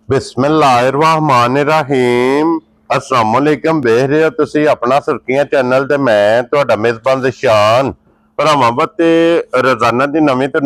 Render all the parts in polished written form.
बिस्मिल्लाहिर्रहमानिर्रहीम अस्सलाम वालेकुम। देख रहे हो तुसी अपना सुर्खियां चैनल ते मैं तुहाडा मेजबान ज़शान भरावां बत्ते रोजाना दी नवीं तो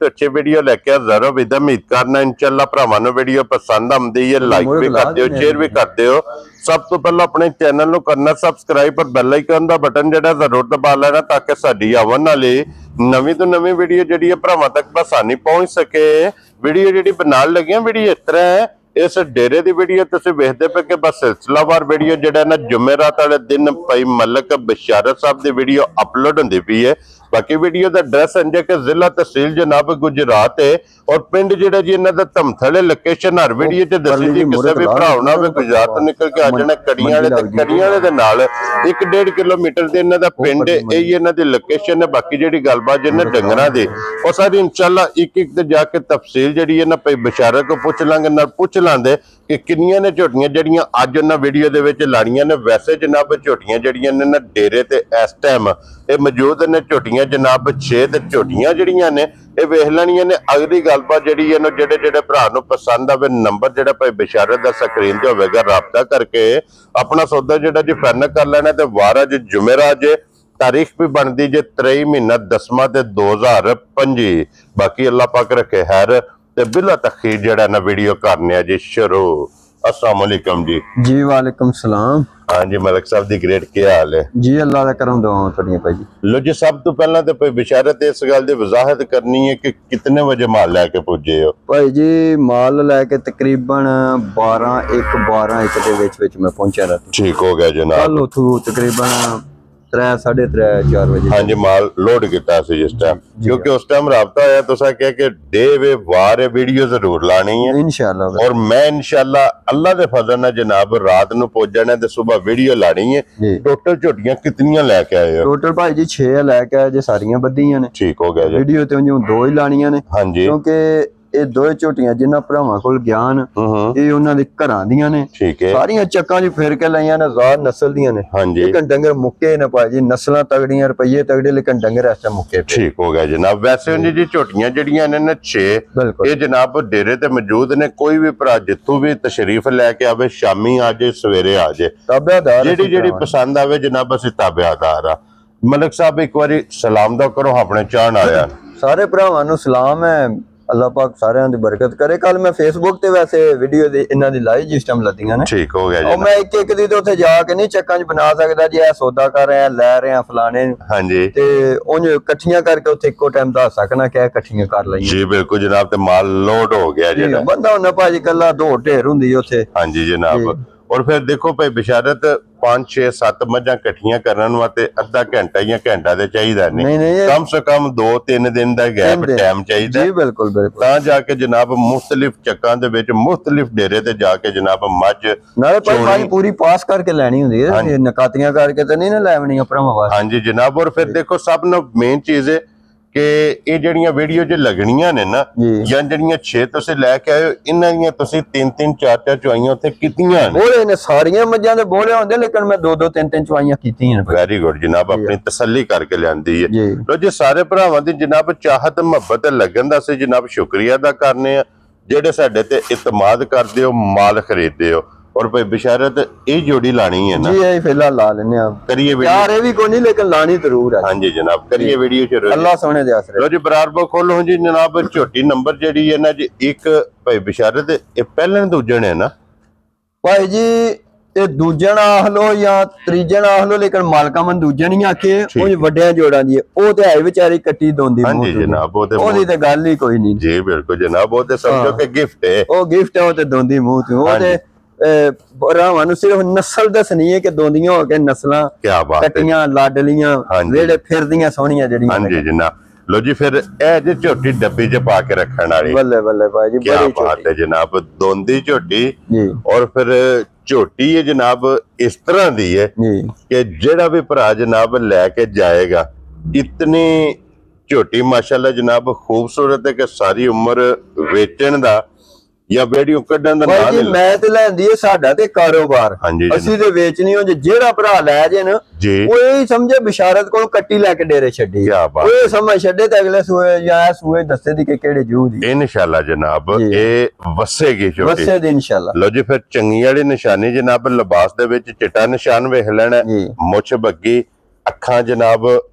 अच्छी वीडियो लेके हाज़र हो। विद उम्मीद करना इंशाअल्लाह भरावां नूं वीडियो पसंद आउंदी है। लाइक भी कर दिओ, शेयर भी कर दिओ। सब तो पहले अपने चैनल नूं करना सबसक्राइब और बेल आइकन दा बटन जेड़ा जरूर दबा लेना ताकि साडी आवन वाली नवीं तो नवीं वीडियो जेड़ी है भरावां तक आसानी पहुंच सके। वीडियो जेड़ी बनान लगे वीडियो इस तरह है, इस डेरे की वीडियो तुसीं वेखदे पे कि बस सिलसिलावार वीडियो जेड़ा ना जुमेरात वाले दिन भाई मलक बशारत साहब की वीडियो अपलोड होंदी पई है। बाकी वीडियो का एड्रैस है कि जिला तहसील जनाब गुजरात है और पिंड जेड़ा जी इन्हां दा धमथले लोकेशन हर वीडियो च दसी जी। किसी भी भरा ना गुजरात तो निकल के आ जाना कड़ियां वाले ते कड़ियां वाले दे नाल 1-1.5 किलोमीटर दे इन्हां दा पिंड है। यही इन्हां दी लोकेशन है। बाकी जेड़ी गलबात जिन्हां डंगरां दी और सारी इंशाअल्लाह एक ते जाके तफसील जेड़ी है ना भाई बशारत को पुछ लांगे ना पूछ लांदे कि किन्नियां ने झोटियां जड़ियां अज उन्हां वीडियो दे विच लाड़ियां ने। वैसे जनाब झोटियां जड़ियां ने ना डेरे ते इस टाइम ये मौजूद ने झोटियां जनाब 6 ते झोटियां जड़ियां ने ये वेख लैणियां ने। अगली गलबात जिहड़ी है जेडे जेडे भरा नूं पसंद आवे नंबर जेड़ा भाई बशारत दा स्क्रीन ते होवेगा राबता करके अपना सौदा जेड़ा जी फाइनल कर लेना। ते वार अज जुमेरात जे तारीख भी बनती जे 23 महीना 10वां ते 2025। बाकी अल्लाह पाक रखे खैर ते बिला तखीर जेड़ा ना वीडियो करने जी शुरू। अस्सलाम वालेकुम जी। जी वालेकुम सलाम। हाँ जी मलिक साहब दी ग्रेट क्या हाल है जी? अल्लाह दा करम दुआवां तुहाडियां भाई जी। लो जी सब तो पहला ते बशारत इस गल दी वजाहत करनी है कि कितने बजे माल लैके पुजे हो? भाई जी माल लैके तकरीबन 12-1 दे विच मैं पहुंचा रात। ठीक हो गया जनाब। कल उथों तकरीबन 3-3:30-4 बजे हाँ जी माल लोड किया जिस टाइम, क्योंकि उस टाइम राबता आया तो कह के डे वे वार वीडियो जरूर लानी है इंशाअल्लाह। और मैं इंशाअल्लाह अल्लाह दे फजल नाल जनाब रात नूं पहुंच जाना ते सुबह वीडियो लानी है। टोटल झोटियां कितनियां लेके आए हो? टोटल भाई जी 6 लेके आए जे, सारियां बद्दियां ने। ठीक हो गया जी। वीडियो ते उंजों 2 ही लानियां ने। हाँ जी क्योंकि ਇਹ ਦੋਏ ਝੋਟੀਆਂ ਜਿਨ੍ਹਾਂ ਭਰਾਵਾਂ ਕੋਲ ਗਿਆਨ ਇਹ ਉਹਨਾਂ ਦੇ ਘਰਾਂ ਦੀਆਂ ਨੇ। ਠੀਕ ਹੈ। ਸਾਰੀਆਂ ਚੱਕਾਂ 'ਚ ਫਿਰ ਕੇ ਲਈਆਂ ਨੇ, ਜ਼ਾਤ ਨਸਲ ਦੀਆਂ ਨੇ। ਲੇਕਿਨ ਡੰਗਰ ਮੁੱਕੇ ਨੇ ਭਾਜੀ, ਨਸਲਾਂ ਤਗੜੀਆਂ, ਰੁਪਈਏ ਤਗੜੇ, ਲੇਕਿਨ ਡੰਗਰ ਐਸਾ ਮੁੱਕੇ। ਠੀਕ ਹੋ ਗਿਆ ਜਨਾਬ। ਵੈਸੇ ਉਹਨੇ ਜੀ ਝੋਟੀਆਂ ਜਿਹੜੀਆਂ ਨੇ ਨਾ 6 ਇਹ ਜਨਾਬ ਡੇਰੇ ਤੇ ਮੌਜੂਦ ਨੇ। ਕੋਈ ਵੀ ਭਰਾ ਜਿੱਥੋਂ ਵੀ ਤਸ਼ਰੀਫ ਲੈ ਕੇ ਆਵੇ, ਸ਼ਾਮੀ ਆ ਜੇ ਸਵੇਰੇ ਆ ਜੇ, ਤਾਬਿਆਦਾਰ ਜਿਹੜੀ ਪਸੰਦ ਆਵੇ ਜਨਾਬ ਅਸੀਂ ਤਾਬਿਆਦਾਰ ਆ। ਮਲਿਕ ਸਾਹਿਬ ਇੱਕ ਵਾਰੀ ਸਲਾਮ ਦਾ ਕਰੋ ਆਪਣੇ ਚਾਹਣ ਆਇਆ ਸਾਰੇ ਭਰਾਵਾਂ ਨੂੰ ਸਲਾਮ ਹੈ। अल्लाह पाक सारिਆਂ ਦੀ ਬਰਕਤ करे। कल मैं फेसबुक ਤੇ ਵੈਸੇ ਵੀਡੀਓ ਦੇ ਇਹਨਾਂ ਦੀ ਲਾਈ ਜਿਸ ਟਾਈਮ ਲੱਦੀਆਂ ਨੇ। ਠੀਕ ਹੋ ਗਿਆ ਜੀ। ਮੈਂ ਇੱਕ ਦੀ ਤੇ ਉੱਥੇ ਜਾ ਕੇ ਨਹੀਂ ਚੱਕਾਂ 'ਚ ਬਣਾ ਸਕਦਾ ਜੀ, ਇਹ ਸੌਦਾ ਕਰ ਰਿਹਾ ਲੈ ਰਿਹਾ ਫਲਾਣੇ। ਹਾਂਜੀ ਤੇ ਉਂਝ ਇਕੱਠੀਆਂ ਕਰਕੇ ਉੱਥੇ ਇੱਕੋ ਟਾਈਮ ਦੱਸ ਸਕਣਾ ਕਿ ਇਕੱਠੀਆਂ ਕਰ ਲਈਆਂ। ਜੀ ਬਿਲਕੁਲ ਜਨਾਬ। ਤੇ ਮਾਲ ਲੋਡ ਹੋ ਗਿਆ ਜਿਹੜਾ ਬੰਦਾ ਉਹਨਾਂ ਭਾਜੀ ਕੱਲਾ 2 ਢੇਰ ਹੁੰਦੀ ਉੱਥੇ। ਹਾਂਜੀ ਜਨਾਬ। और फिर देखो भाई बशारत 5-6-7 मझां इकट्ठियां करन वास्ते अद्धा घंटा या घंटा ते चाहिदा नहीं, कम से कम 2-3 दिन दा गैप टाइम चाहिदा। जी बिल्कुल बिल्कुल। तां जाके जनाब मुख्तलिफ चक्कां दे विच मुख्तलिफ डेरे ते जाके जनाब मझ नाले भाई पूरी पास करके लैनी हुंदी है, नकातियां करके ते नहीं ना लैवणियां भरावां वास्ते। हां जी जनाब। और फिर देखो सब नाल मेन चीज है कि ये जड़ियां वीडियो च लगनियां ने ना या जड़ियां 6 तुसीं लैके आए हो, इन्हां दियां तुसीं 3-3 4-4 चवाइयां उत्थे कीतियां ने। बोले ने सारियां मज्जां दे बोले होंदे, लेकिन मैं 2-2 3-3 चवाइयां कीतियां ने। वेरी गुड जनाब। अपनी तसल्ली करके लियांदी है। लो जी सारे भरावां दी जनाब चाहत मुहब्बत लगन दा असीं जनाब शुक्रिया अदा करने आ जेड़े साडे ते इतमाद करदे हो, माल खरीददे हो। और भाई बशारत ये जोड़ी लानी है ना? जी ये फिलहाल ला लेने आप। करिए वीडियो यार, ये भी कोई नहीं लेकिन लानी जरूर है। हां जी जनाब करिए वीडियो शुरू। अल्लाह सोने दे आसरे। लो जी बरार बो खोलो जी जनाब। छोटी नंबर जेडी है ना जी एक भाई बशारत ये पहले दूजन है ना भाई जी? ये दूजन आख लो या त्रीजन आख लो, लेकिन मालका मन दूजन ही आखे। ਉਹ ਵੱਡਿਆਂ ਜੋੜਾਂ ਦੀ ਉਹ ਤੇ ਹੈ ਵਿਚਾਰੀ ਕੱਟੀ ਦੋਂਦੀ। हां जी जनाब। ਉਹਦੀ ਤੇ ਗੱਲ ਹੀ ਕੋਈ ਨਹੀਂ। जी बिल्कुल जनाब। वो ते समझो कि गिफ्ट है। ਉਹ ਗਿਫਟ ਹੈ, ਉਹ ਤੇ ਦੋਂਦੀ ਮੂੰਹ ਤੋਂ। ਉਹ ਤੇ ਭਰਾਵਾਂ ਨੂੰ ਸਿਰਫ ਨਸਲ ਦੱਸਣੀ ਹੈ ਕਿ ਦੋਂਦੀਆਂ ਹੋ ਕੇ ਨਸਲਾਂ ਕੱਟੀਆਂ ਲਾਡਲੀਆਂ ਜਿਹੜੇ ਫਿਰਦੀਆਂ ਸੋਹਣੀਆਂ ਜਿਹੜੀਆਂ। ਹਾਂਜੀ ਜਨਾਬ। लो जी फिर ए जी झोटी डब्बी च पा के रखण वाली। बल्ले बल्ले भाई जी, क्या बात है जनाब। दोंदी झोटी और फिर झोटी है जनाब इस तरह दी है कि जेड़ा भी भरा जनाब लैके जाएगा, इतनी झोटी माशाल्लाह जनाब खूबसूरत है कि सारी उम्र वेचण दा ਜਾਂ ਵੀਡੀਓ ਕੱਢਣ ਦਾ ਭਾਈ ਜੀ ਮੈਂ ਤੇ ਲੈਂਦੀ ਹੈ ਸਾਡਾ ਤੇ ਕਾਰੋਬਾਰ, ਅਸੀਂ ਤੇ ਵੇਚਣੀ ਹੋ। ਜਿਹੜਾ ਭਰਾ ਲੈ ਜੇ ਨਾ ਉਹ ਇਹ ਸਮਝੇ ਬਿਸ਼ਾਰਤ ਕੋਲ ਕੱਟੀ ਲੈ ਕੇ ਡੇਰੇ ਛੱਡੀ, ਉਹ ਸਮਝ ਛੱਡੇ ਤੇ ਅਗਲੇ ਸੂਏ ਜਾਂ ਸੂਏ ਦੱਸੇ ਦੀ ਕਿ ਕਿਹੜੇ ਜੂ ਦੀ। ਇਨਸ਼ਾਅੱਲਾ ਜਨਾਬ ਇਹ ਵਸੇਗੀ ਝੋਟੀ, ਵਸੇ ਦੀ ਇਨਸ਼ਾਅੱਲਾ। ਲੋ ਜੀ ਫਿਰ ਚੰਗੀ ਵਾਲੀ ਨਿਸ਼ਾਨੀ ਜਨਾਬ ਲਿਬਾਸ ਦੇ ਵਿੱਚ ਚਿੱਟਾ ਨਿਸ਼ਾਨ ਵੇਖ ਲੈਣਾ, ਮੁੱਛ ਬੱਗੀ, ਅੱਖਾਂ ਜਨਾਬ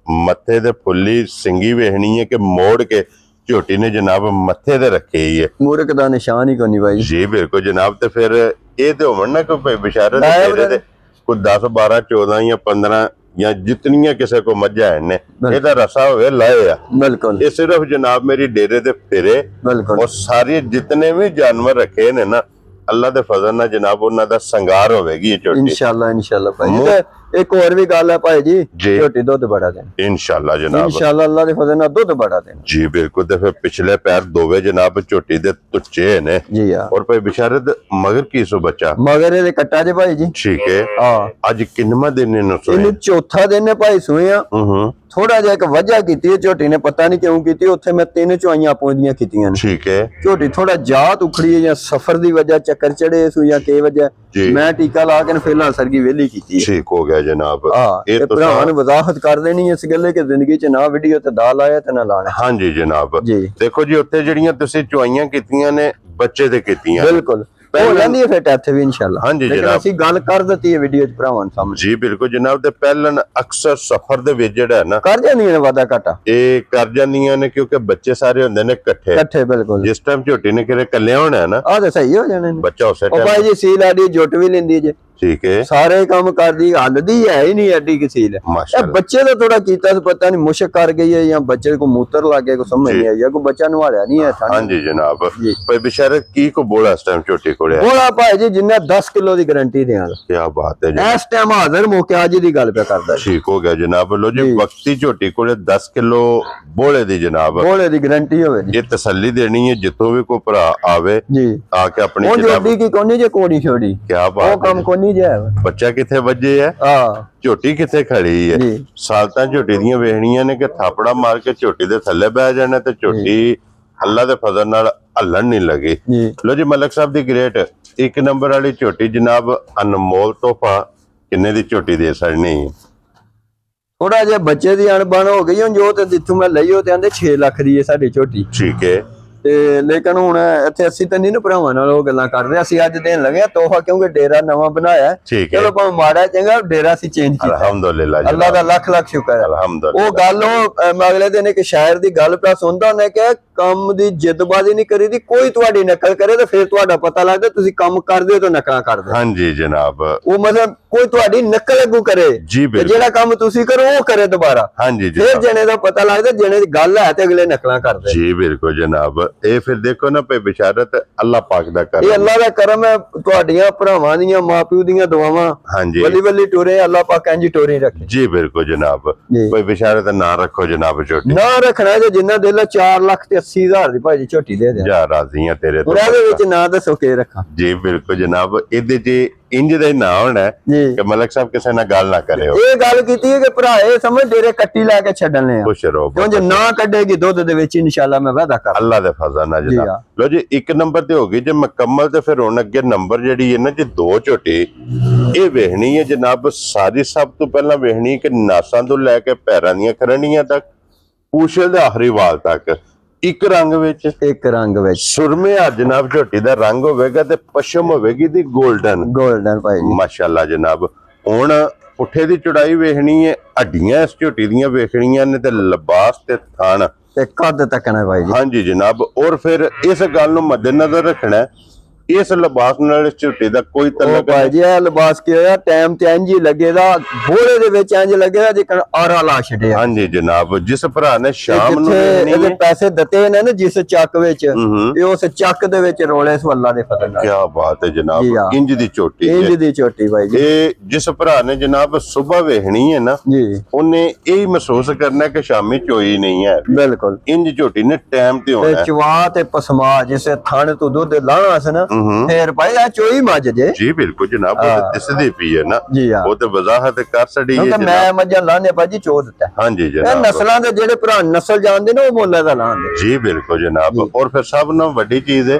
ਮੱਥੇ ਤੇ ਫੁੱਲੀ ਸਿੰਗੀ ਵੇਖਣੀ ਹੈ ਕਿ ਮੋੜ ਕੇ ਝੋਟੀ ਨੇ ਜਨਾਬ ਮੱਥੇ ਤੇ ਰੱਖੀ ਹੈ, ਮੂਰਖ ਦਾ ਨਿਸ਼ਾਨ ਹੀ ਕੋਈ ਨਹੀਂ ਭਾਈ ਜੀ। ਬਿਲਕੁਲ ਜਨਾਬ। ਤੇ ਫਿਰ ਇਹ ਤੇ ਹੋਵਣ ਨਾ ਕੋਈ ਬਿਸ਼ਾਰਤ ਦੇ ਕੋਈ 10 12 14 ਜਾਂ 15 ਜਾਂ ਜਿਤਨੀਆਂ ਕਿਸੇ ਕੋ ਮੱਝਾਂ ਨੇ ਇਹਦਾ ਰਸਾ ਹੋਵੇ ਲਾਏ ਆ। ਬਿਲਕੁਲ ਇਹ ਸਿਰਫ ਜਨਾਬ ਮੇਰੀ ਡੇਰੇ ਤੇ ਫਿਰੇ, ਬਿਲਕੁਲ। ਉਹ ਸਾਰੇ ਜਿਤਨੇ ਵੀ ਜਾਨਵਰ ਰੱਖੇ ਨੇ ਨਾ ਅੱਲਾ ਦੇ ਫਜ਼ਲ ਨਾਲ ਜਨਾਬ ਉਹਨਾਂ ਦਾ ਸੰਗਾਰ ਹੋਵੇਗੀ ਇਹ ਝੋਟੀ ਇਨਸ਼ਾਅੱਲਾ। ਇਨਸ਼ਾਅੱਲਾ ਭਾਈ ਇੱਕ ਹੋਰ ਵੀ ਗੱਲ ਹੈ ਭਾਈ ਜੀ, ਝੋਟੀ ਦੁੱਧ ਬੜਾ ਦੇਣ ਇਨਸ਼ਾਅੱਲਾ ਜਨਾਬ, ਇਨਸ਼ਾਅੱਲਾ ਅੱਲਾ ਦੇ ਫਜ਼ਲ ਨਾਲ ਦੁੱਧ ਬੜਾ ਦੇਣ ਜੀ। ਬਿਲਕੁਲ। ਤੇ ਫਿਰ ਪਿਛਲੇ ਪੈਰ ਦੋਵੇਂ ਜਨਾਬ ਝੋਟੀ ਦੇ ਤੁੱਚੇ ਨੇ ਜੀ। ਔਰ ਭਾਈ ਬਿਸ਼ਾਰਤ ਮਗਰ ਕੀ ਸੋ ਬੱਚਾ ਮਗਰ ਇਹਦੇ ਕੱਟਾ ਜੇ ਭਾਈ ਜੀ। ਠੀਕ ਹੈ। ਅੱਜ ਕਿੰਨਵਾਂ ਦਿਨ ਇਹਨੂੰ ਸੋਏ? ਇਹਨੂੰ ਚੌਥਾ ਦਿਨ ਹੈ ਭਾਈ ਸੋਏ ਆ। ਥੋੜਾ ਜਿਹਾ ਇੱਕ ਵਜ੍ਹਾ ਕੀਤੀ ਹੈ ਝੋਟੀ ਨੇ, ਪਤਾ ਨਹੀਂ ਕਿਉਂ ਕੀਤੀ। ਉੱਥੇ ਮੈਂ 3 ਚੁਆਈਆਂ ਪੌਂਦੀਆਂ ਕੀਤੀਆਂ ਨੇ। ਠੀਕ ਹੈ। ਝੋਟੀ ਥੋੜਾ ਜਾਤ ਉਖੜੀ ਹੈ ਜਾਂ ਸਫਰ ਦੀ ਵਜ੍ਹਾ ਚੱਕਰ ਚੜੇ ਸੂ ਜਾਂ ਕੀ ਵਜ੍ਹਾ, ਮੈਂ ਟੀਕਾ ਲਾ ਕੇ ਫਿਲਹਾਲ ਸਰਗੀ ਵੇਲੀ ਕੀਤੀ। ਠੀਕ ਹੋ ਗਿਆ ਜਨਾਬ। ਇਹ ਭਰਾਵਾਂ ਨੂੰ ਵਜ਼ਾਹਤ ਕਰ ਦੇਣੀ ਇਸ ਗੱਲੇ ਕਿ ਜ਼ਿੰਦਗੀ ਚ ਨਾ ਵੀਡੀਓ ਤੇ ਦਾ ਲਾਇਆ ਤੇ ਨਾ ਲਾਣਾ। ਹਾਂਜੀ ਜਨਾਬ। ਦੇਖੋ ਜੀ ਉੱਥੇ ਜਿਹੜੀਆਂ ਤੁਸੀਂ ਚੁਆਈਆਂ ਕੀਤੀਆਂ ਨੇ ਬੱਚੇ ਤੇ ਕੀਤੀਆਂ ਬਿਲਕੁਲ ਹੋ ਜਾਂਦੀ ਹੈ ਫਿਰ ਇੱਥੇ ਵੀ ਇਨਸ਼ਾਅੱਲਾ। ਹਾਂਜੀ ਜਨਾਬ ਅਸੀਂ ਗੱਲ ਕਰ ਦਿੱਤੀ ਹੈ ਵੀਡੀਓ ਚ ਭਰਾਵਾਂ ਸਾਹਮਣੇ ਜੀ। ਬਿਲਕੁਲ ਜਨਾਬ। ਤੇ ਪਹਿਲਾਂ ਅਕਸਰ ਸਫਰ ਦੇ ਵਿੱਚ ਜਿਹੜਾ ਨਾ ਕਰ ਜਾਂਦੀਆਂ ਨੇ ਵਾਦਾ ਘਾਟਾ, ਇਹ ਕਰ ਜਾਂਦੀਆਂ ਨੇ ਕਿਉਂਕਿ ਬੱਚੇ ਸਾਰੇ ਹੁੰਦੇ ਨੇ ਇਕੱਠੇ। ਬਿਲਕੁਲ। ਜਿਸ ਟਾਈਮ ਝੋਟੀ ਨੇ ਕਿਤੇ ਕੱਲਿਆ ਹੋਣਾ ਨਾ ਆਹ ਤੇ ਸਹੀ ਹੋ ਜਾਣੇ ਨੇ ਬੱਚਾ ਉਸੇ ਟਾਈਮ। ਭਾਈ ਜੀ ਸੀਲ ਆਡੀ ਜੁੱਟ ਵੀ ਲੈਂਦੀ ਜੇ। ਠੀਕ ਹੈ। ਸਾਰੇ ਕੰਮ ਕਰਦੀ, ਹੱਲਦੀ ਹੈ ਹੀ ਨਹੀਂ ਐਡੀ ਕਸੀਲ। ਇਹ ਬੱਚੇ ਦਾ ਥੋੜਾ ਕੀਤਾ ਪਤਾ ਨਹੀਂ ਮੁਸ਼ਕ ਕਰ ਗਈ ਹੈ ਜਾਂ ਬੱਚੇ ਕੋ ਮੂਤਰ ਲੱਗ ਗਿਆ, ਕੋ ਸਮਝ ਨਹੀਂ ਆਈ, ਕੋਈ ਬੱਚਾ ਨਵਾਲਿਆ ਨਹੀਂ ਹੈ। ਹਾਂਜੀ ਜਨਾਬ। ਭਾਈ ਬਿਸ਼ਾਰਤ ਕੀ ਕੋ ਬੋਲਾ ਇਸ ਟਾਈਮ ਝੋਟੀ ਕੋਲੇ? ਬੋਲਾ ਭਾਈ ਜੀ ਜਿੰਨਾ 10 ਕਿਲੋ ਦੀ ਗਾਰੰਟੀ ਦੇਾਂਗਾ। ਕੀ ਬਾਤ ਹੈ ਜੀ। ਇਸ ਟਾਈਮ ਹਾਜ਼ਰ ਮੌਕੇ ਅੱਜ ਦੀ ਗੱਲ ਪਿਆ ਕਰਦਾ। ਠੀਕ ਹੋ ਗਿਆ ਜਨਾਬ। ਲੋ ਜੀ ਵਕਤੀ ਝੋਟੀ ਕੋਲੇ 10 ਕਿਲੋ ਬੋਲੇ ਦੀ ਜਨਾਬ, ਬੋਲੇ ਦੀ ਗਾਰੰਟੀ ਹੋਵੇ ਜੀ। ਇਹ ਤਸੱਲੀ ਦੇਣੀ ਹੈ ਜਿੱਥੋਂ ਵੀ ਕੋਈ ਭਰਾ ਆਵੇ ਜੀ ਆ ਕੇ ਆਪਣੀ ਜਨਾਬ ਕੀ ਕੋਨੀ ਜੇ ਕੋਣੀ ਛੋੜੀ। ਕੀ ਬਾਤ। ਉਹ ਕੰਮ ਕੋਨੀ ਜੇ ਬੱਚਾ ਕਿੱਥੇ ਵੱਜੇ ਹੈ, ਝੋਟੀ ਕਿੱਥੇ ਖੜੀ ਹੈ। ਸਾਲਤਾਂ ਝੋਟੀ ਦੀਆਂ ਵੇਖਣੀਆਂ ਨੇ ਕਿ ਥਾਪੜਾ ਮਾਰ ਕੇ ਝੋਟੀ ਦੇ ਥੱਲੇ ਬਹਿ ਜਾਣਾ ਤੇ ਝੋਟੀ ਅੱਲਾ ਦੇ ਫਜ਼ਲ ਨਾਲ ਹੱਲਣ ਨਹੀਂ ਲੱਗੀ। ਲੋ ਜੀ ਮਲਕ ਸਾਹਿਬ ਦੀ ਗ੍ਰੇਟ 1 ਨੰਬਰ ਵਾਲੀ ਝੋਟੀ ਜਨਾਬ ਅਨਮੋਲ ਤੋਹਫਾ ਕਿੰਨੇ ਦੀ ਝੋਟੀ ਦੇ ਸੜਨੀ? ਥੋੜਾ ਜਿਹਾ ਬੱਚੇ ਦੀ ਅਣਬਣ ਹੋ ਗਈ ਹੁਣ, ਜੋ ਤੇ ਜਿੱਥੋਂ ਮੈਂ ਲਈ ਉਹ ਤੇ ਆਂਦੇ 6 ਲੱਖ ਦੀ ਹੈ ਸਾਡੀ ਝੋਟੀ। ਠੀਕ ਹੈ। ਤੇ ਲੇਕਿਨ ਹੁਣ ਇੱਥੇ ਅਸੀਂ ਤਾਂ ਨਹੀਂ ਨਾ ਭਰਾਵਾਂ ਨਾਲ ਉਹ ਗੱਲਾਂ ਕਰਦੇ, ਅਸੀਂ ਅੱਜ ਦੇਣ ਲੱਗੇ ਤੋਹਫਾ ਕਿਉਂਕਿ ਡੇਰਾ ਨਵਾਂ ਬਣਾਇਆ। ਚਲੋ ਭਾਵੇਂ ਮਾੜਾ ਚੰਗਾ ਡੇਰਾ ਅਸੀਂ ਚੇਂਜ ਕੀਤਾ ਅਲਹਮਦੁਲਿਲਾ, ਅੱਲਾਹ ਦਾ ਲੱਖ ਲੱਖ ਸ਼ੁਕਰ ਹੈ। ਅਲਹਮਦੁਲਿਲਾ। ਉਹ ਗੱਲ ਉਹ ਅਗਲੇ ਦਿਨ ਇੱਕ ਸ਼ਾਇਰ ਦੀ ਗੱਲ ਪਿਆ ਸੁਣਦਾ, ਉਹਨੇ ਕਿਹਾ ਕੰਮ ਦੀ ਜਿੱਦਬਾਜ਼ੀ ਨਹੀਂ ਕਰੀਦੀ, ਕੋਈ ਤੁਹਾਡੀ ਨਕਲ ਕਰੇ ਤਾਂ ਫਿਰ ਤੁਹਾਡਾ ਪਤਾ ਲੱਗਦਾ ਤੁਸੀਂ ਕੰਮ ਕਰਦੇ ਹੋ ਤਾਂ ਨਕਲਾਂ ਕਰਦੇ। ਹਾਂਜੀ ਜਨਾਬ। ਉਹ ਮਤਲਬ ਕੋਈ ਤੁਹਾਡੀ ਨਕਲ ਅੱਗੂ ਕਰੇ ਤੇ ਜਿਹੜਾ ਕੰਮ ਤੁਸੀਂ ਕਰੋ ਉਹ ਕਰੇ ਦੁਬਾਰਾ। ਹਾਂਜੀ ਫਿਰ ਜਣੇ ਦਾ ਪਤਾ ਲੱਗਦਾ ਜਣੇ ਦੀ ਗੱਲ ਹੈ ਤੇ ਅਗਲੇ ਨਕਲਾਂ ਕਰਦੇ। ਜੀ ਬਿਲਕੁਲ ਜਨਾਬ। ਇਹ ਫਿਰ ਦੇਖੋ ਨਾ ਪਈ ਬਿਸ਼ਾਰਤ ਅੱਲਾਹ ਪਾਕ ਦਾ ਕਰਮ, ਇਹ ਅੱਲਾਹ ਦਾ ਕਰਮ ਹੈ। ਤੁਹਾਡੀਆਂ ਭਰਾਵਾਂ ਦੀਆਂ ਮਾਪਿਓ ਦੀਆਂ ਦੁਆਵਾਂ ਵੱਲੀ ਵੱਲੀ ਟੋਰੇ ਅੱਲਾਹ ਪਾਕ ਇੰਜ ਟੋਰੇ ਰੱਖੇ। ਜੀ ਬਿਲਕੁਲ ਜਨਾਬ। ਕੋਈ ਬਿਸ਼ਾਰਤ ਨਾ ਰੱਖੋ ਜਨਾਬ ਝੋਟੀ। ਨਾ ਰੱਖਣਾ ਜੇ ਜਿੰਨਾ ਦਿਲ 4,80,000 ਦੀ ਭਾਜੀ ਝੋਟੀ ਦੇ ਦੇ ਜਾ ਰਾਜ਼ੀਆਂ ਤੇਰੇ ਤੋਂ। ਉਹਦੇ ਵਿੱਚ ਨਾ ਦੱਸੋ ਕੀ ਰੱਖਾਂ। ਜੀ ਬਿਲਕੁਲ ਜਨਾਬ। ਇਹਦੇ ਚ ਇੰਜ ਦਾ ਨਾ ਹੋਣਾ ਕਿ ਮਲਕ ਸਾਹਿਬ ਕਿਸੇ ਨਾਲ ਗੱਲ ਨਾ ਕਰਿਓ। ਇਹ ਗੱਲ ਕੀਤੀ ਹੈ ਕਿ ਭਰਾ ਇਹ ਸਮਝ ਡੇਰੇ ਕੱਟੀ ਲੈ ਕੇ ਛੱਡਣੇ ਆ। ਖੁਸ਼ ਰਹੋ। ਕਿਉਂ ਜੇ ਨਾ ਕੱਢੇਗੀ ਦੁੱਧ ਦੇ ਵਿੱਚ ਇਨਸ਼ਾਅੱਲਾ ਮੈਂ ਵਾਅਦਾ ਕਰ ਅੱਲਾਹ ਦੇ ਫਜ਼ਲ ਨਾਲ ਜਨਾਬ। ਲੋ ਜੀ 1 ਨੰਬਰ ਤੇ ਹੋ ਗਈ ਜੇ ਮੁਕੰਮਲ। ਤੇ ਫਿਰ ਹੁਣ ਅੱਗੇ ਨੰਬਰ ਜਿਹੜੀ ਹੈ ਨਾ ਜੀ 2 ਝੋਟੀ ਇਹ ਵੇਖਣੀ ਹੈ ਜਨਾਬ। ਸਾਰੀ ਸਭ ਤੋਂ ਪਹਿਲਾਂ ਵੇਖਣੀ ਕਿ ਨਾਸਾਂ ਤੋਂ ਲੈ ਕੇ ਪੈਰਾਂ ਦੀਆਂ ਖਰਣੀਆਂ ਤੱਕ, ਪੂਛਲ ਦੇ ਆਖਰੀ ਵਾਲ ਤੱਕ ਇੱਕ ਰੰਗ ਵਿੱਚ ਸੁਰਮੇ ਆ ਜਨਾਬ। ਝੋਟੀ ਦਾ ਰੰਗ ਹੋਵੇਗਾ ਤੇ ਪਸ਼ਮ ਹੋਵੇਗੀ ਦੀ ਗੋਲਡਨ ਭਾਈ ਜੀ ਮਾਸ਼ਾਅੱਲਾ ਜਨਾਬ। ਹੁਣ ਪੁੱਠੇ ਦੀ ਚੜਾਈ ਵੇਖਣੀ ਹੈ, ਹੱਡੀਆਂ ਇਸ ਝੋਟੀ ਦੀਆਂ ਵੇਖਣੀਆਂ ਨੇ ਤੇ ਲਿਬਾਸ ਤੇ ਥਣ ਤੇ ਕੱਦ ਤੱਕਣਾ ਭਾਈ ਜੀ। ਹਾਂਜੀ ਜਨਾਬ। ਔਰ ਫਿਰ ਇਸ ਗੱਲ ਨੂੰ ਮੱਦੇਨਜ਼ਰ ਰੱਖਣਾ ਇਸ ਲਿਬਾਸ ਨਾਲ ਝੋਟੀ ਦਾ ਕੋਈ ਤਾਲੁਕ ਭਾਈ ਜੀ। ਇਹ ਲਿਬਾਸ ਕੀ ਹੋਇਆ ਟਾਈਮ ਤੇ ਇੰਜ ਹੀ ਲੱਗੇਗਾ, ਬੋਲੇ ਦੇ ਵਿੱਚ ਇੰਜ ਲੱਗੇਗਾ ਜਿਕਣ ਆਰਾ ਲਾ ਛੱਡਿਆ। ਹਾਂਜੀ ਜਨਾਬ। ਜਿਸ ਭਰਾ ਨੇ ਸ਼ਾਮ ਨੂੰ ਇਹਦੇ ਪੈਸੇ ਦਿੱਤੇ ਨੇ ਨਾ ਜਿਸ ਚੱਕ ਵਿੱਚ, ਤੇ ਉਸ ਚੱਕ ਦੇ ਵਿੱਚ ਰੋਲੇ ਸੋ ਅੱਲਾ ਦੇ ਫਜ਼ਲ ਨਾਲ। ਕੀ ਬਾਤ ਹੈ ਜਨਾਬ। ਇੰਜ ਦੀ ਝੋਟੀ, ਇੰਜ ਦੀ ਝੋਟੀ ਭਾਈ ਜੀ। ਇਹ ਜਿਸ ਭਰਾ ਨੇ ਜਨਾਬ ਸੁਬਹ ਵੇਖਣੀ ਹੈ ਨਾ ਜੀ, ਉਹਨੇ ਇਹ ਮਹਿਸੂਸ ਕਰਨਾ ਕਿ ਸ਼ਾਮੀ ਚੋਈ ਨਹੀਂ ਹੈ। ਬਿਲਕੁਲ ਇੰਜ ਝੋਟੀ ਨੇ ਟਾਈਮ ਤੇ ਹੋਣਾ। ਚਵਾ ਤੇ ਪਸਮਾ ਜਿਸੇ ਥਣ ਤੋਂ ਦੁੱਧ ਲਾਣਾ ਸੀ ਨਾ ਫੇਰ ਭਾਈ ਆ ਚੋਈ ਮੱਝ ਜੇ। ਜੀ ਬਿਲਕੁਲ ਜਨਾਬ। ਉਹ ਦਿਸਦੀ ਪਈ ਹੈ ਨਾ, ਉਹ ਤੇ ਵਜ਼ਾਹਤ ਕਰ ਛੜੀ ਹੈ ਜਨਾਬ। ਮੈਂ ਮੱਝਾਂ ਲਾਣੇ ਭਾਜੀ ਚੋ ਦਿੱਤਾ। ਹਾਂਜੀ ਜਨਾਬ। ਨਸਲਾਂ ਦੇ ਜਿਹੜੇ ਭਰਾ ਨਸਲ ਜਾਣਦੇ ਨੇ ਉਹ ਮੁੱਲ ਦਾ ਲਾਉਂਦੇ। ਜੀ ਬਿਲਕੁਲ ਜਨਾਬ। ਔਰ ਫਿਰ ਸਭ ਨਾਲੋਂ ਵੱਡੀ ਚੀਜ਼ ਹੈ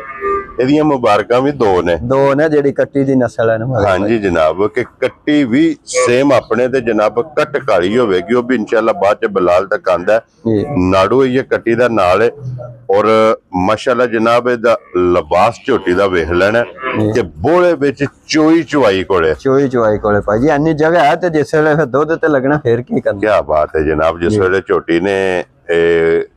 ਇਹਦੀਆਂ ਮੁਬਾਰਕਾਂ ਵੀ ਦੋ ਨੇ ਜਿਹੜੀ ਕੱਟੀ ਦੀ ਨਸਲ ਹੈ ਨਾ। ਹਾਂਜੀ ਜਨਾਬ ਕਿ ਕੱਟੀ ਵੀ ਸੇਮ ਆਪਣੇ ਤੇ ਜਨਾਬ ਕੱਟ ਕਾਲੀ ਹੋਵੇਗੀ, ਉਹ ਵੀ ਇਨਸ਼ਾਅੱਲਾ ਬਾਅਦ ਚ ਬਲਾਲ ਤੱਕ ਆਂਦਾ। ਨਾੜੂ ਇਹ ਕੱਟੀ ਦਾ ਨਾਲ ਹੈ ਔਰ ਮਾਸ਼ਾਅੱਲਾ ਜਨਾਬ ਇਹਦਾ ਲਿਬਾਸ ਝੋਟੀ ਦਾ ਵੇਖ ਲੈਣਾ ਕਿ ਬੋਲੇ ਵਿੱਚ ਚੋਈ ਚੁਆਈ ਕੋਲੇ ਭਾਜੀ ਇੰਨੀ ਜਗ੍ਹਾ ਹੈ ਤੇ ਜਿਸ ਵੇਲੇ ਫਿਰ ਦੁੱਧ ਤੇ ਲੱਗਣਾ ਫਿਰ ਕੀ ਕਰਨਾ। ਕੀ ਬਾਤ ਹੈ ਜਨਾਬ, ਜਿਸ ਵੇਲੇ ਝੋਟੀ ਨੇ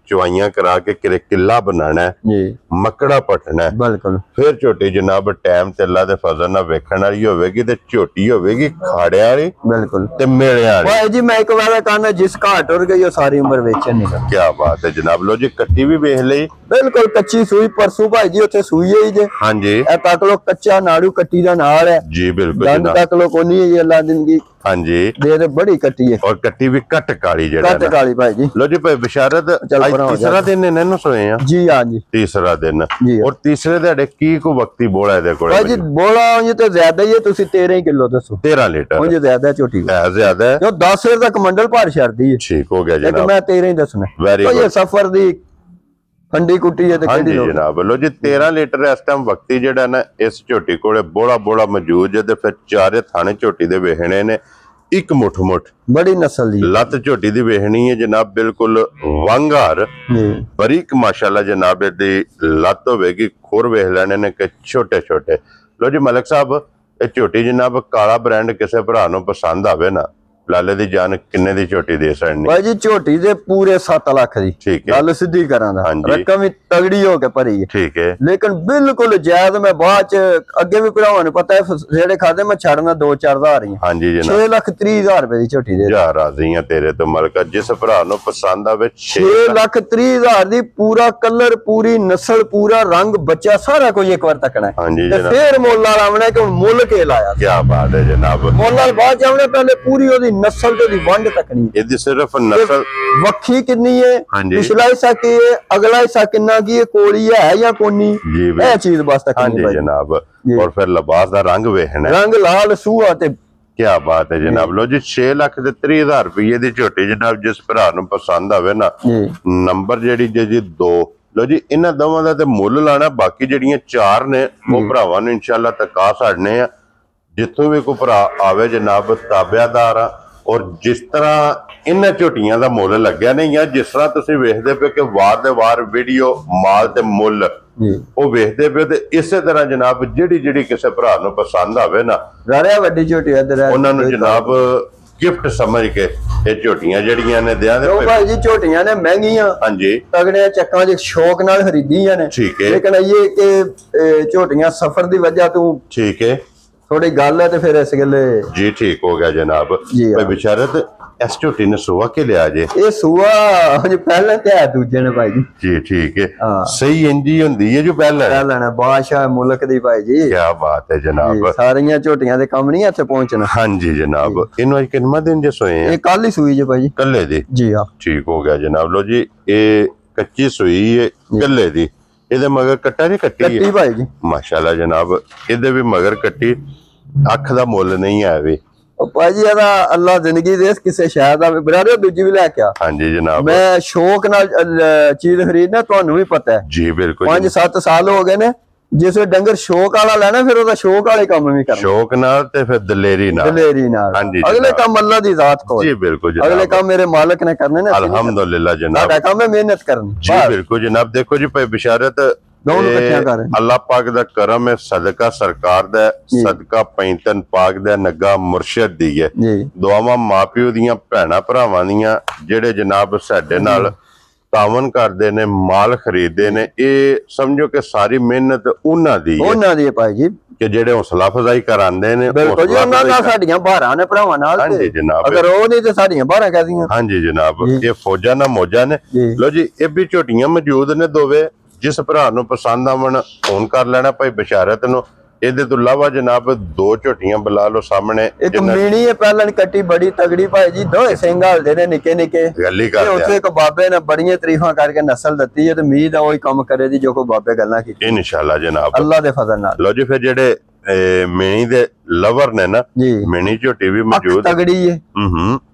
ਚੁਆਈਆਂ ਕਰਾ ਕੇ ਕਿਲਾ ਬਣਾਣਾ ਜੀ, ਮੱਕੜਾ ਪਟਣਾ ਬਿਲਕੁਲ, ਫਿਰ ਝੋਟੀ ਜਨਾਬ ਟਾਈਮ ਤੇ ਅੱਲਾ ਦੇ ਫਜ਼ਲ ਨਾਲ ਵੇਖਣ ਵਾਲੀ ਹੋਵੇਗੀ ਤੇ ਝੋਟੀ ਹੋਵੇਗੀ ਖਾੜਿਆਂ ਵਾਲੀ ਬਿਲਕੁਲ ਤੇ ਮੇਲਿਆਂ ਵਾਲੀ। ਭਾਈ ਜੀ ਮੈਂ ਇੱਕ ਵਾਰ ਕਹਿੰਦਾ ਜਿਸ ਘਾਟ ਟੁਰ ਗਈ ਉਹ ਸਾਰੀ ਉਮਰ ਵੇਚਣ ਨਹੀਂ। ਕੀ ਬਾਤ ਹੈ ਜਨਾਬ, ਲੋ ਜੀ ਕੱਟੀ ਵੀ ਵੇਖ ਲਈ, ਬਿਲਕੁਲ ਕੱਚੀ ਸੂਈ ਪਰਸੂ ਭਾਈ ਜੀ ਉੱਥੇ ਸੂਈ ਹੈ ਜੀ। ਹਾਂਜੀ ਇਹ ਤੱਕ ਲੋ ਕੱਚਾ ਨਾੜੂ ਕੱਟੀ ਦਾ ਨਾਲ ਹੈ ਜੀ, ਬਿਲਕੁਲ ਜਨਾਬ ਤੱਕ ਲੋ ਕੋਨੀ ਹੈ ਜੀ ਅੱਲਾ ਦਿਨਗੀ। ਹਾਂਜੀ ਦੇ ਬੜੀ ਕੱਟੀ ਹੈ ਔਰ ਕੱਟੀ ਵੀ ਕੱਟ ਕਾਲੀ ਜਿਹੜਾ ਕੱਟ ਕਾਲੀ ਭਾਈ ਜੀ। ਲੋ ਜੀ ਭਾਈ ਬਿਸ਼ਾਰਤ ਤੀਸਰਾ ਦਿਨ ਇਹਨਾਂ ਨੂੰ ਸੋਏ ਆ ਜੀ। ਹਾਂਜੀ ਤੀਸਰਾ ਦਿਨ ਔਰ ਤੀਸਰੇ ਦਿਹਾੜੇ ਕੀ ਕੋ ਵਕਤੀ ਬੋਲਾ ਇਹਦੇ ਕੋਲ ਭਾਈ ਜੀ? ਬੋਲਾ ਉਂਝ ਤੇ ਜ਼ਿਆਦਾ ਹੀ ਹੈ, ਤੁਸੀਂ 13 ਕਿਲੋ ਦੱਸੋ। 13 ਲੀਟਰ ਉਂਝ ਜ਼ਿਆਦਾ ਝੋਟੀ ਹੈ, ਜ਼ਿਆਦਾ ਹੈ, ਜੋ 10 ਲੀਟਰ ਦਾ ਕਮੰਡਲ ਭਾਰ ਛੱਡਦੀ ਹੈ। ਠੀਕ ਹੋ ਗਿਆ ਜਨਾਬ, ਮੈਂ 13 ਹੀ ਦੱਸਣਾ। ਵੈਰੀ ਗੁੱਡ, ਸਫਰ ਦੀ ਫੰਡੀ ਕੁੱਟੀ ਹੈ ਤੇ ਕਿਹੜੀ ਲੋੜ ਜਨਾਬ। ਲੋ ਜੀ 13 ਲੀਟਰ ਇਸ ਟਾਈਮ ਵਕਤੀ ਜਿਹੜਾ ਨਾ ਇਸ ਝੋਟੀ ਕੋਲੇ ਬੋਲਾ ਮੌਜੂਦ ਹੈ ਤੇ ਫਿਰ ਚਾਰੇ ਥਾਣੇ ਝੋਟੀ ਦੇ ਵੇਖਣੇ ਨੇ, ਇੱਕ ਮੁੱਠ ਬੜੀ ਨਸਲ ਦੀ ਲੱਤ ਝੋਟੀ ਦੀ ਵੇਖਣੀ ਹੈ ਜਨਾਬ, ਬਿਲਕੁਲ ਵਾਂਗਾਰ ਬਰੀਕ ਮਾਸ਼ਾਅੱਲਾ ਜਨਾਬ ਦੀ ਲੱਤ ਹੋਵੇਗੀ। ਖੁਰ ਵੇਖ ਲੈਣੇ ਨੇ ਕਿ ਛੋਟੇ। ਲੋ ਜੀ ਮਲਕ ਸਾਹਿਬ ਇਹ ਝੋਟੀ ਜਨਾਬ ਕਾਲਾ ਬ੍ਰਾਂਡ ਕਿਸੇ ਭਰਾ ਨੂੰ ਪਸੰਦ ਆਵੇ ਨਾ, ਲਾਲੇ ਦੀ ਜਾਨ ਕਿੰਨੇ ਦੀ ਝੋਟੀ ਦੇ ਸਕਣੀ? ਭਾਈ ਜੀ ਝੋਟੀ ਦੇ ਪੂਰੇ 7 ਲੱਖ ਦੀ। ਠੀਕ ਹੈ, ਗੱਲ ਸਿੱਧੀ ਕਰਾਂ ਦਾ, ਰਕਮ ਵੀ ਤਗੜੀ ਹੋ ਕੇ ਭਰੀ ਹੈ। ਠੀਕ ਹੈ, ਲੇਕਿਨ ਬਿਲਕੁਲ ਜਾਇਜ਼। ਮੈਂ ਬਾਅਦ ਚ ਅੱਗੇ ਵੀ ਭਰਾਵਾਂ ਨੂੰ ਪਤਾ ਹੈ ਜਿਹੜੇ ਖਾਦੇ ਮੈਂ ਛੱਡਣਾ 2-4 ਹਜ਼ਾਰ ਹੀ। ਹਾਂਜੀ ਜਨਾਬ 6,30,000 ਰੁਪਏ ਦੀ ਝੋਟੀ ਦੇ ਜਾ ਰਾਜ਼ੀ ਆ ਤੇਰੇ ਤੋਂ ਮਲਕਾ, ਜਿਸ ਭਰਾ ਨੂੰ ਪਸੰਦ ਆਵੇ 6,30,000 ਦੀ। ਪੂਰਾ ਕਲਰ, ਪੂਰੀ ਨਸਲ, ਪੂਰਾ ਰੰਗ, ਬੱਚਾ ਸਾਰਾ ਕੁਝ ਇੱਕ ਵਾਰ ਤੱਕਣਾ। ਹਾਂਜੀ ਤੇ ਫਿਰ ਮੁੱਲ ਵਾਲਾ ਆਉਣਾ ਕਿ ਹੁਣ ਮੁੱਲ ਕੇ ਲਾਇਆ। ਕੀ ਬਾਤ ਹੈ ਜਨਾਬ, ਮੁੱਲ ਵਾਲ ਬਾਅਦ ਚ ਆਉਣਾ, ਪਹਿਲੇ ਪੂਰੀ ਉਹਦੀ ਨਸਲ ਤੇ ਦੀ ਵੰਡ ਤੱਕਣੀ। ਇਹਦੀ ਸਿਰਫ ਨਸਲ ਵੱਖੀ ਕਿੰਨੀ ਹੈ, ਪਿਛਲਾ ਹਿੱਸਾ ਕੀ ਹੈ, ਅਗਲਾ ਹਿੱਸਾ ਕਿੰਨਾ ਕੀ ਹੈ, ਕੋਲੀ ਹੈ ਜਾਂ ਕੋਨੀ, ਇਹ ਚੀਜ਼ ਬਸ ਤੱਕਣੀ ਹੈ ਜਨਾਬ। ਔਰ ਫਿਰ ਲਿਬਾਸ ਦਾ ਰੰਗ ਵੇਖਣਾ, ਰੰਗ ਲਾਲ ਸੂਹਾ ਤੇ ਕੀ ਬਾਤ ਹੈ ਜਨਾਬ। ਲੋ ਜੀ 6,30,000 ਰੁਪਏ ਦੀ ਝੋਟੀ ਜਨਾਬ, ਜਿਸ ਭਰਾ ਨੂੰ ਪਸੰਦ ਆਵੇ ਨਾ, ਨੰਬਰ ਜਿਹੜੀ ਜੀ 2। ਲੋ ਜੀ ਇਹਨਾਂ ਦੋਵਾਂ ਦਾ ਤੇ ਮੁੱਲ ਲਾਣਾ, ਬਾਕੀ ਜਿਹੜੀਆਂ 4 ਨੇ ਉਹ ਭਰਾਵਾਂ ਨੂੰ ਇਨਸ਼ਾਅੱਲਾ ਤਕਾ ਛੱਡਨੇ ਆ। ਜਿੱਥੋਂ ਵੀ ਕੋਈ ਭਰਾ ਆਵੇ ਜਨਾਬ ਤਾਬਿਆਦਾਰ ਆ। ਔਰ ਜਿਸ ਤਰ੍ਹਾਂ ਇਹਨਾਂ ਝੋਟੀਆਂ ਦਾ ਮੁੱਲ ਲੱਗਿਆ ਨਹੀਂ ਆ, ਜਿਸ ਤਰ੍ਹਾਂ ਤੁਸੀਂ ਵੇਖਦੇ ਪਏ ਕਿ ਵਾਰ ਦੇ ਵਾਰ ਵੀਡੀਓ ਮਾਲ ਤੇ ਮੁੱਲ ਉਹ ਵੇਖਦੇ ਪਏ, ਤੇ ਇਸੇ ਤਰ੍ਹਾਂ ਜਨਾਬ ਜਿਹੜੀ ਕਿਸੇ ਭਰਾ ਨੂੰ ਪਸੰਦ ਆਵੇ ਨਾ, ਵੱਡੀ ਝੋਟੀ ਉਹਨਾਂ ਨੂੰ ਜਨਾਬ ਗਿਫਟ ਸਮਝ ਕੇ ਇਹ ਝੋਟੀਆਂ ਜਿਹੜੀਆਂ ਨੇ ਦਿਆਂ ਦੇ ਭਾਈ ਜੀ। ਝੋਟੀਆਂ ਨੇ ਮਹਿੰਗੀਆਂ, ਹਾਂਜੀ ਤਗੜੇ ਚੱਕਾਂ ਦੇ ਸ਼ੌਕ ਨਾਲ ਖਰੀਦੀਆਂ ਨੇ, ਠੀਕ ਹੈ, ਲੇਕਿਨ ਇਹ ਕਿ ਝੋਟੀਆਂ ਸਫਰ ਦੀ ਵਜ੍ਹਾ ਤੋਂ ਠੀਕ ਹੈ ਥੋੜੀ ਗੱਲ ਹੈ ਤੇ ਫਿਰ ਇਸ ਗੱਲੇ ਜੀ ਠੀਕ ਹੋ ਗਿਆ ਜਨਾਬ। ਭਾਈ ਬਿਸ਼ਾਰਤ ਇਸ ਝੋਟੀ ਨੇ ਸੂਆ ਕੇ ਲਿਆ ਜੇ? ਇਹ ਸੂਆ ਹਜੇ ਪਹਿਲਾਂ ਤੇ ਹੈ, ਦੂਜੇ ਨੇ ਭਾਈ ਜੀ। ਠੀਕ ਹੈ, ਸਹੀ ਇੰਜੀ ਹੁੰਦੀ ਹੈ ਜੋ ਪਹਿਲਾਂ ਬਾਦਸ਼ਾਹ ਮੁਲਕ ਦੀ ਭਾਈ ਜੀ। ਕੀ ਬਾਤ ਹੈ ਜਨਾਬ, ਸਾਰੀਆਂ ਝੋਟੀਆਂ ਦੇ ਕੰਮ ਨਹੀਂ ਇੱਥੇ ਪਹੁੰਚਣਾ। ਹਾਂਜੀ ਜਨਾਬ। ਇਹਨੂੰ ਅੱਜ ਕਿੰਨਾ ਦਿਨ ਜੇ ਸੋਏ ਆ? ਇਹ ਕੱਲ ਹੀ ਸੂਈ ਜੇ ਭਾਈ ਜੀ, ਕੱਲੇ ਦੀ ਜੀ। ਹਾਂ ਠੀਕ ਹੋ ਗਿਆ ਜਨਾਬ। ਲੋ ਜੀ ਇਹ ਕੱਚੀ ਸੂਈ ਹੈ ਕੱਲੇ ਦੀ, ਇਹਦੇ ਮਗਰ ਕੱਟਾ ਜੀ ਕੱਟੀ ਭਾਈ ਜੀ ਮਾਸ਼ਾਅੱਲਾ ਜਨਾਬ। ਇਹਦੇ ਵੀ ਮਗਰ ਕੱਟੀ, ਅੱਖ ਦਾ ਮੁੱਲ ਨਹੀਂ ਆਵੇ ਭਾਜੀ। ਇਹਦਾ ਅੱਲਾ ਜ਼ਿੰਦਗੀ ਦੇ ਕਿਸੇ ਸ਼ਾਇਦ ਦਾ ਬਰਾਦਰ ਦੂਜੀ ਵੀ ਲੈ ਕੇ ਆ। ਹਾਂਜੀ ਜਨਾਬ, ਮੈਂ ਸ਼ੌਕ ਨਾਲ ਚੀਜ਼ ਖਰੀਦਣਾ, ਤੁਹਾਨੂੰ ਵੀ ਪਤਾ ਹੈ ਜੀ ਬਿਲਕੁਲ। 5-7 ਸਾਲ ਹੋ ਗਏ ਨੇ। ਜਿਸ ਡੰਗਰ ਸ਼ੌਕ ਵਾਲਾ ਲੈਣਾ ਫਿਰ ਉਹਦਾ ਸ਼ੌਕ ਵਾਲੇ ਕੰਮ ਵੀ ਕਰਨਾ, ਸ਼ੌਕ ਨਾਲ ਤੇ ਫਿਰ ਦਲੇਰੀ ਨਾਲ। ਅਗਲੇ ਕੰਮ ਅੱਲਾ ਦੀ ਜ਼ਾਤ ਕੋਲ, ਜੀ ਬਿਲਕੁਲ ਜਨਾਬ। ਅਗਲੇ ਕੰਮ ਮੇਰੇ ਮਾਲਕ ਨੇ ਕਰਨੇ ਨੇ, ਅਲਹਮਦੁਲਿल्लाह ਜਨਾਬ। ਸਾਡਾ ਕੰਮ ਹੈ ਮਿਹਨਤ ਕਰਨੀ, ਜੀ ਬਿਲਕੁਲ ਜਨਾਬ। ਦੇਖੋ ਜੀ ਭਾਈ ਬਿਸ਼ਾਰਤ, ਅੱਲਾਹ ਪਾਕ ਦਾ ਕਰਮ ਹੈ, ਸਦਕਾ ਸਰਕਾਰ ਦਾ, ਸਦਕਾ ਪੈਂਤਨ ਪਾਕ ਦਾ, ਨੱਗਾ ਮੁਰਸ਼ਦ ਦੀ ਹੈ। ਦੁਆਵਾਂ ਮਾਪਿਓ ਦੀਆਂ, ਭੈਣਾਂ ਭਰਾਵਾਂ ਦੀਆਂ, ਜਿਹੜੇ ਜਨਾਬ ਸਾਡੇ ਨਾਲ ਤਾਵਨ ਕਰਦੇ ਨੇ, ਮਾਲ ਖਰੀਦਦੇ ਨੇ। ਇਹ ਸਮਝੋ ਕਿ ਸਾਰੀ ਮਿਹਨਤ ਉਹਨਾਂ ਦੀ ਹੈ ਭਾਈ ਜੀ, ਕਿ ਜਿਹੜੇ ਹੌਸਲਾ ਅਫਜ਼ਾਈ ਕਰਾਉਂਦੇ ਨੇ। ਬਿਲਕੁਲ ਜੀ, ਉਹਨਾਂ ਨਾਲ ਸਾਡੀਆਂ ਬਾਰਾਂ ਨੇ ਭਰਾਵਾਂ ਨਾਲ। ਹਾਂਜੀ ਜਨਾਬ, ਅਗਰ ਉਹ ਨਹੀਂ ਤੇ ਸਾਡੀਆਂ ਬਾਰਾਂ ਕਹਦੀਆਂ। ਹਾਂਜੀ ਜਨਾਬ, ਇਹ ਫੌਜਾਂ ਨਾ ਮੌਜਾਂ ਨੇ। ਲੋ ਜੀ ਇਹ ਵੀ ਝੋਟੀਆਂ ਮੌਜੂਦ ਨੇ ਦੋਵੇਂ, ਜਿਸ ਭਰਾ ਨੂੰ ਪਸੰਦ ਆਵਣ ਫੋਨ ਕਰ ਲੈਣਾ ਭਾਈ ਬਿਸ਼ਾਰਤ ਨੂੰ। ਇਹਦੇ ਤੋਂ ਇਲਾਵਾ ਜਨਾਬ 2 ਝੋਟੀਆਂ ਬੁਲਾ ਲਓ ਸਾਹਮਣੇ। ਇੱਕ ਮੀਣੀ ਹੈ ਪਹਿਲਾਂ ਕੱਟੀ, ਬੜੀ ਤਗੜੀ ਭਾਈ ਜੀ, ਦੋਏ ਸਿੰਘ ਹਲਦੇ ਨੇ ਨਿੱਕੇ ਨਿੱਕੇ। ਗੱਲੀ ਕਰਦੇ ਉੱਥੇ ਇੱਕ ਬਾਬੇ ਨੇ ਬੜੀਆਂ ਤਾਰੀਫਾਂ ਕਰਕੇ ਨਸਲ ਦਿੱਤੀ ਹੈ, ਤੇ ਉਮੀਦ ਆ ਉਹੀ ਕੰਮ ਕਰੇ ਦੀ ਜੋ ਕੋ ਬਾਬੇ ਗੱਲਾਂ ਕੀਤੀ ਇਨਸ਼ਾਅੱਲਾ ਜਨਾਬ, ਅੱਲਾ ਦੇ ਫਜ਼ਲ ਨਾਲ। ਲੋ ਜੀ ਫਿਰ ਜਿਹੜੇ ਮੀਣੀ ਦੇ ਲਵਰ ਨੇ ਨਾ ਮਿੰਨੀ ਝੋਟੀ ਵੀ ਮੌਜੂਦ ਤਗੜੀ ਹੈ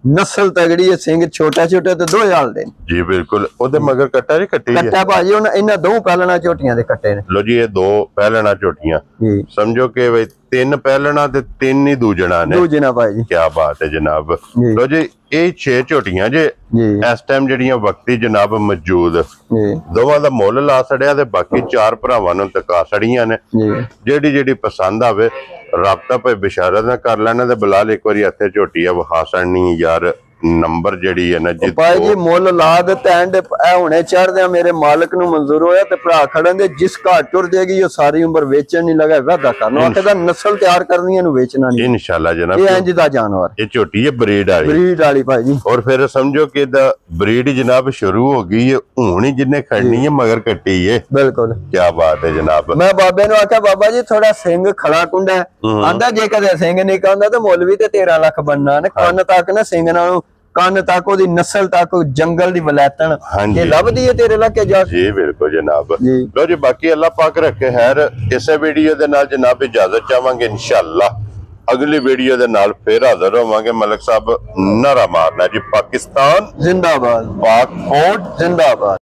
ਨਸਲ ਤਗੜੀ ਹੈ ਸਿੰਘ ਛੋਟਾ ਛੋਟਾ ਤੇ 2 ਸਾਲ ਦੇ ਜੀ ਬਿਲਕੁਲ ਉਹਦੇ ਮਗਰ ਕੱਟਾ ਜੀ ਕੱਟੀ ਹੈ ਕੱਟਾ ਭਾਜੀ ਹੁਣ ਇਹਨਾਂ 2 ਪਹਿਲਣਾ ਝੋਟੀਆਂ ਦੇ ਕੱਟੇ ਨੇ ਲੋ ਜੀ ਇਹ 2 ਪਹਿਲਣਾ ਝੋਟੀਆਂ ਸਮਝੋ ਕਿ ਬਈ 3 ਪਹਿਲਣਾ ਤੇ 3 ਹੀ ਦੂਜਣਾ ਨੇ ਦੂਜਣਾ ਭਾਜੀ ਕੀ ਬਾਤ ਹੈ ਜਨਾਬ ਲੋ ਜੀ ਇਹ 6 ਝੋਟੀਆਂ ਜੇ ਇਸ ਟਾਈਮ ਜਿਹੜੀਆਂ ਵਕਤੀ ਜਨਾਬ ਮੌਜੂਦ ਦੋਵਾਂ ਦਾ ਮੁੱਲ ਲਾ ਛੜਿਆ ਤੇ ਬਾਕੀ 4 ਭਰਾਵਾਂ ਨੂੰ ਤਕਾ ਛੜੀਆਂ ਨੇ ਜਿਹੜੀ ਪਸੰਦ ਆਵੇ ਰਾਬਤਾ ਪਏ ਬਿਸ਼ਾਰਤ ਨਾ ਕਰ ਲੈਣਾ ਤੇ ਬਲਾਲ ਇੱਕ ਵਾਰੀ ਇੱਥੇ ਝੋਟੀ ਆ ਵਿਖਾ ਛੜਨੀ ਯਾਰ ਨੰਬਰ ਜਿਹੜੀ ਹੈ ਨਾ ਜੀ ਭਾਈ ਜੀ ਮੁੱਲ ਲਾ ਦਿੱਤਾ ਐਂਡ ਇਹ ਹੁਣੇ ਚੜਦੇ ਆ ਮੇਰੇ ਮਾਲਕ ਨੂੰ ਮਨਜ਼ੂਰ ਹੋਇਆ ਤੇ ਭਰਾ ਖੜਨ ਦੇ ਜਿਸ ਘਾਟ ਟੁਰ ਜਾਏਗੀ ਉਹ ਸਾਰੀ ਉਮਰ ਵੇਚਣ ਨਹੀਂ ਲਗਾ ਵਾਦਾ ਕਰਨਾ ਆਖਦਾ ਨਸਲ ਤਿਆਰ ਕਰਨੀ ਇਹਨੂੰ ਵੇਚਣਾ ਨਹੀਂ ਇਨਸ਼ਾਅੱਲਾ ਜਨਾਬ ਇਹ ਇੰਜ ਦਾ ਜਾਨਵਰ ਇਹ ਝੋਟੀ ਹੈ ਬਰੀਡ ਵਾਲੀ ਭਾਈ ਜੀ ਔਰ ਫਿਰ ਸਮਝੋ ਕਿ ਇਹਦਾ ਬਰੀਡ ਜਨਾਬ ਸ਼ੁਰੂ ਹੋ ਗਈ ਹੈ ਹੁਣ ਹੀ ਜਿੰਨੇ ਖੜਨੀ ਹੈ ਮਗਰ ਕੱਟੀ ਹੈ ਬਿਲਕੁਲ ਕੀ ਬਾਤ ਹੈ ਜਨਾਬ ਮੈਂ ਬਾਬੇ ਨੂੰ ਆਖਿਆ ਬਾਬਾ ਜੀ ਥੋੜਾ ਸਿੰਘ ਖੜਾ ਕੁੰਡਾ ਆਂਦਾ ਜੇ ਕਦੇ ਸਿੰਘ ਨਹੀਂ ਕਹਿੰਦਾ ਤੇ ਮੁੱਲ ਵੀ ਤੇ 13 ਲੱਖ ਬਣਨਾ ਨੇ ਕੰਨ ਤੱਕ ਨਾ ਸਿੰਘ ਨਾਲੋਂ ਕੰਨ ਤੱਕ ਉਹਦੀ ਨਸਲ ਤੱਕ ਜੰਗਲ ਦੀ ਵਲੈਤਨ ਇਹ ਲੱਭਦੀ ਹੈ ਤੇਰੇ ਇਲਾਕੇ ਜਾ ਜੀ ਬਿਲਕੁਲ ਜਨਾਬ ਲੋ ਜੀ ਬਾਕੀ ਅੱਲਾਹ ਪਾਕ ਰੱਖੇ ਖੈਰ ਇਸੇ ਵੀਡੀਓ ਦੇ ਨਾਲ ਜਨਾਬ ਇਜਾਜ਼ਤ ਚਾਹਾਂਗੇ ਇਨਸ਼ਾਅੱਲਾ ਅਗਲੀ ਵੀਡੀਓ ਦੇ ਨਾਲ ਫੇਰ ਹਾਜ਼ਰ ਹੋਵਾਂਗੇ ਮਲਕ ਸਾਹਿਬ ਨਾਰਾ ਮਾਰਨਾ ਜੀ ਪਾਕਿਸਤਾਨ ਜ਼ਿੰਦਾਬਾਦ ਪਾਕ ਫੌਜ ਜ਼ਿੰਦਾਬਾਦ